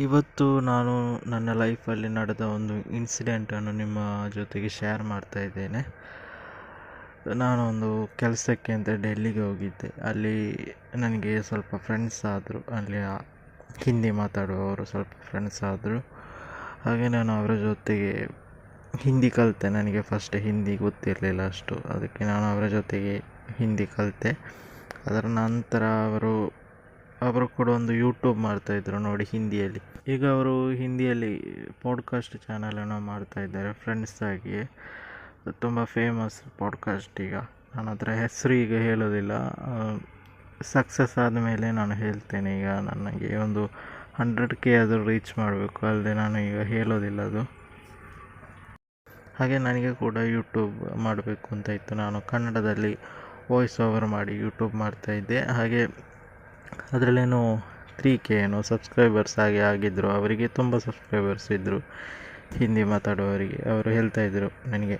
ಇವತ್ತು ನಾನು ನನ್ನ ಲೈಫಲ್ಲಿ ನಡೆದ ಒಂದು ಇನ್ಸಿಡೆಂಟನ್ನು ನಿಮ್ಮ ಜೊತೆಗೆ ಶೇರ್ ಮಾಡ್ತಾ ಇದ್ದೇನೆ. ನಾನೊಂದು ಕೆಲಸಕ್ಕೆ ಅಂತ ಡೆಲ್ಲಿಗೆ ಹೋಗಿದ್ದೆ. ಅಲ್ಲಿ ನನಗೆ ಸ್ವಲ್ಪ ಫ್ರೆಂಡ್ಸ್ ಆದರು, ಅಲ್ಲಿ ಹಿಂದಿ ಮಾತಾಡುವವರು ಸ್ವಲ್ಪ ಫ್ರೆಂಡ್ಸ್ ಆದರು. ಹಾಗೆ ನಾನು ಅವರ ಜೊತೆಗೆ ಹಿಂದಿ ಕಲಿತೆ. ನನಗೆ ಫಸ್ಟ್ ಹಿಂದಿ ಗೊತ್ತಿರಲಿಲ್ಲ ಅಷ್ಟು, ಅದಕ್ಕೆ ನಾನು ಅವರ ಜೊತೆಗೆ ಹಿಂದಿ ಕಲಿತೆ. ಅದರ ನಂತರ ಅವರು ಕೂಡ ಒಂದು ಯೂಟ್ಯೂಬ್ ಮಾಡ್ತಾಯಿದ್ರು ನೋಡಿ ಹಿಂದಿಯಲ್ಲಿ. ಈಗ ಅವರು ಹಿಂದಿಯಲ್ಲಿ ಪಾಡ್ಕಾಸ್ಟ್ ಚಾನಲನ್ನು ಮಾಡ್ತಾಯಿದ್ದಾರೆ ಫ್ರೆಂಡ್ಸ್ ಆಗಿ. ತುಂಬ ಫೇಮಸ್ ಪಾಡ್ಕಾಸ್ಟ್. ಈಗ ನನ್ನ ಹತ್ರ ಹೆಸರು ಈಗ ಹೇಳೋದಿಲ್ಲ, ಸಕ್ಸಸ್ ಆದಮೇಲೆ ನಾನು ಹೇಳ್ತೇನೆ. ಈಗ ನನಗೆ ಒಂದು 100K ಆದರೂ ರೀಚ್ ಮಾಡಬೇಕು, ಅಲ್ಲದೆ ನಾನು ಈಗ ಹೇಳೋದಿಲ್ಲ ಅದು. ಹಾಗೆ ನನಗೆ ಕೂಡ ಯೂಟ್ಯೂಬ್ ಮಾಡಬೇಕು ಅಂತ ಇತ್ತು. ನಾನು ಕನ್ನಡದಲ್ಲಿ ವಾಯ್ಸ್ ಓವರ್ ಮಾಡಿ ಯೂಟ್ಯೂಬ್ ಮಾಡ್ತಾಯಿದ್ದೆ. ಹಾಗೆ ಅದರಲ್ಲೇನೋ 3K ಏನೋ ಸಬ್ಸ್ಕ್ರೈಬರ್ಸ್ ಹಾಗೆ ಆಗಿದ್ದರು. ಅವರಿಗೆ ತುಂಬ ಸಬ್ಸ್ಕ್ರೈಬರ್ಸ್ ಇದ್ದರು ಹಿಂದಿ ಮಾತಾಡುವವರಿಗೆ. ಅವರು ಹೇಳ್ತಾಯಿದ್ರು ನನಗೆ,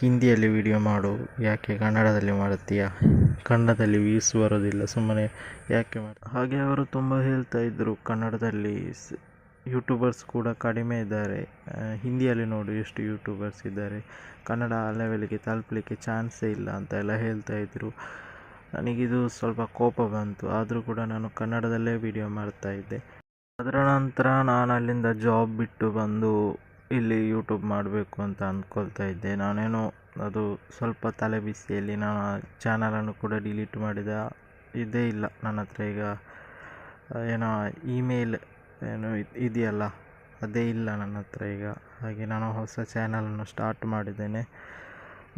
ಹಿಂದಿಯಲ್ಲಿ ವಿಡಿಯೋ ಮಾಡು, ಯಾಕೆ ಕನ್ನಡದಲ್ಲಿ ಮಾಡ್ತೀಯಾ, ಕನ್ನಡದಲ್ಲಿ ವ್ಯೂಸ್ ಬರೋದಿಲ್ಲ, ಸುಮ್ಮನೆ ಯಾಕೆ ಹಾಗೆ ಅವರು ತುಂಬ ಹೇಳ್ತಾಯಿದ್ರು. ಕನ್ನಡದಲ್ಲಿ ಯೂಟ್ಯೂಬರ್ಸ್ ಕೂಡ ಕಡಿಮೆ ಇದ್ದಾರೆ, ಹಿಂದಿಯಲ್ಲಿ ನೋಡು ಎಷ್ಟು ಯೂಟ್ಯೂಬರ್ಸ್ ಇದ್ದಾರೆ, ಕನ್ನಡ ಲೆವೆಲ್ಗೆ ತಲುಪಲಿಕ್ಕೆ ಚಾನ್ಸೇ ಇಲ್ಲ ಅಂತ ಎಲ್ಲ ಹೇಳ್ತಾಯಿದ್ರು. ನನಗಿದು ಸ್ವಲ್ಪ ಕೋಪ ಬಂತು, ಆದರೂ ಕೂಡ ನಾನು ಕನ್ನಡದಲ್ಲೇ ವಿಡಿಯೋ ಮಾಡ್ತಾಯಿದ್ದೆ. ಅದರ ನಂತರ ನಾನು ಅಲ್ಲಿಂದ ಜಾಬ್ ಬಿಟ್ಟು ಬಂದು ಇಲ್ಲಿ ಯೂಟ್ಯೂಬ್ ಮಾಡಬೇಕು ಅಂತ ಅಂದ್ಕೊಳ್ತಾ ಇದ್ದೆ. ನಾನೇನೋ ಅದು ಸ್ವಲ್ಪ ತಲೆ ಬಿಸಿಯಲ್ಲಿ ನಾನು ಆ ಚಾನಲನ್ನು ಕೂಡ ಡಿಲೀಟ್ ಮಾಡಿದ. ಇದೇ ಇಲ್ಲ ನನ್ನ ಹತ್ರ ಈಗ, ಏನೋ ಇಮೇಲ್ ಏನೋ ಇದೆಯಲ್ಲ ಅದೇ ಇಲ್ಲ ನನ್ನ ಹತ್ರ ಈಗ. ಹಾಗೆ ನಾನು ಹೊಸ ಚಾನಲನ್ನು ಸ್ಟಾರ್ಟ್ ಮಾಡಿದ್ದೇನೆ.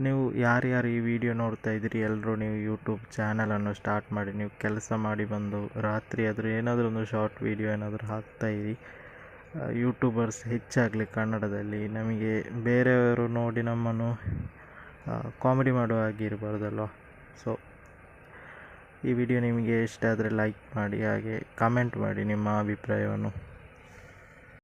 ನೀವು ಯಾರ್ಯಾರು ಈ ವಿಡಿಯೋ ನೋಡ್ತಾ ಇದ್ದೀರಿ ಎಲ್ಲರೂ ನೀವು ಯೂಟ್ಯೂಬ್ ಚಾನಲನ್ನು ಸ್ಟಾರ್ಟ್ ಮಾಡಿ. ನೀವು ಕೆಲಸ ಮಾಡಿ ಬಂದು ರಾತ್ರಿ ಆದರೂ ಏನಾದರೂ ಒಂದು ಶಾರ್ಟ್ ವಿಡಿಯೋ ಏನಾದರೂ ಹಾಕ್ತಾಯಿರಿ. ಯೂಟ್ಯೂಬರ್ಸ್ ಹೆಚ್ಚಾಗಲಿ ಕನ್ನಡದಲ್ಲಿ. ನಮಗೆ ಬೇರೆಯವರು ನೋಡಿ ನಮ್ಮನ್ನು ಕಾಮಿಡಿ ಮಾಡುವ ಹಾಗೆ ಇರಬಾರ್ದಲ್ವ. ಸೊ ಈ ವಿಡಿಯೋ ನಿಮಗೆ ಇಷ್ಟ ಆದರೆ ಲೈಕ್ ಮಾಡಿ, ಹಾಗೆ ಕಮೆಂಟ್ ಮಾಡಿ ನಿಮ್ಮ ಅಭಿಪ್ರಾಯವನ್ನು.